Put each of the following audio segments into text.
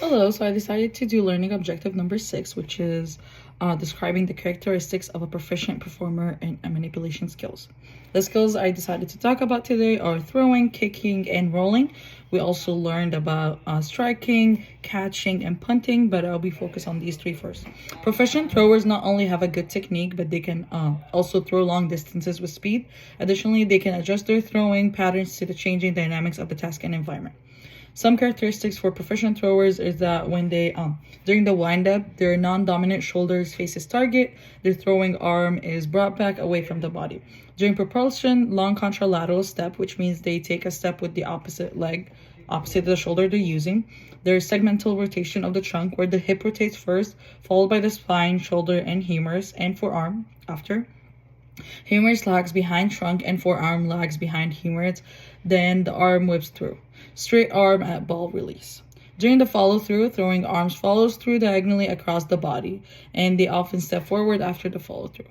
Hello, so I decided to do learning objective number 6, which is describing the characteristics of a proficient performer in manipulation skills. The skills I decided to talk about today are throwing, kicking, and rolling. We also learned about striking, catching, and punting, but I'll be focused on these three first. Proficient throwers not only have a good technique, but they can also throw long distances with speed. Additionally, they can adjust their throwing patterns to the changing dynamics of the task and environment. Some characteristics for proficient throwers is that when they during the windup, their non-dominant shoulders faces target, their throwing arm is brought back away from the body. During propulsion, long contralateral step, which means they take a step with the opposite leg, opposite the shoulder they're using. There's segmental rotation of the trunk where the hip rotates first, followed by the spine, shoulder, and humerus and forearm after. Humerus lags behind trunk and forearm lags behind humerus. Then the arm whips through. Straight arm at ball release. During the follow through, throwing arms follows through diagonally across the body, and they often step forward after the follow through.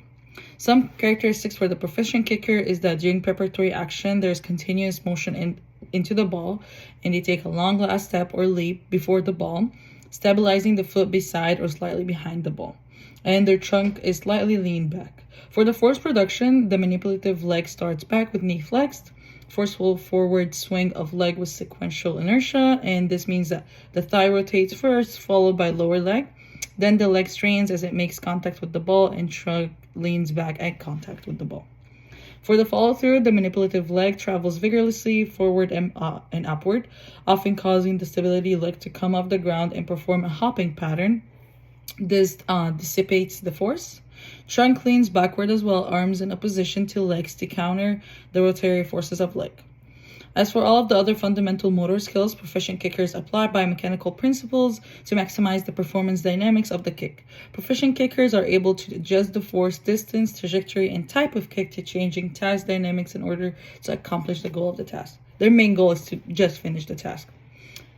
Some characteristics for the proficient kicker is that during preparatory action, there's continuous motion into the ball, and they take a long last step or leap before the ball, stabilizing the foot beside or slightly behind the ball, and their trunk is slightly leaned back. For the force production, the manipulative leg starts back with knee flexed, forceful forward swing of leg with sequential inertia, and this means that the thigh rotates first, followed by lower leg. Then the leg strains as it makes contact with the ball, and trunk leans back at contact with the ball. For the follow through, the manipulative leg travels vigorously forward and upward, often causing the stability leg to come off the ground and perform a hopping pattern. This dissipates the force. Trunk leans backward as well, arms in opposition to legs to counter the rotary forces of leg. As for all of the other fundamental motor skills, proficient kickers apply biomechanical principles to maximize the performance dynamics of the kick. Proficient kickers are able to adjust the force, distance, trajectory, and type of kick to changing task dynamics in order to accomplish the goal of the task. Their main goal is to just finish the task.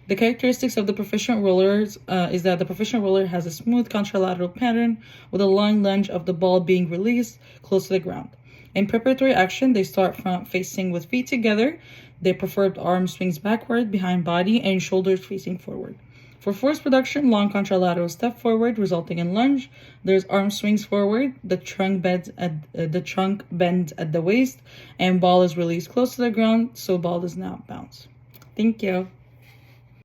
The characteristics of the proficient rollers is that the proficient roller has a smooth contralateral pattern with a long lunge of the ball being released close to the ground. In preparatory action, they start front facing with feet together. Their preferred arm swings backward behind body and shoulders facing forward. For force production, long contralateral step forward resulting in lunge. There's arm swings forward, the trunk bends at the waist, and ball is released close to the ground so ball does not bounce. Thank you.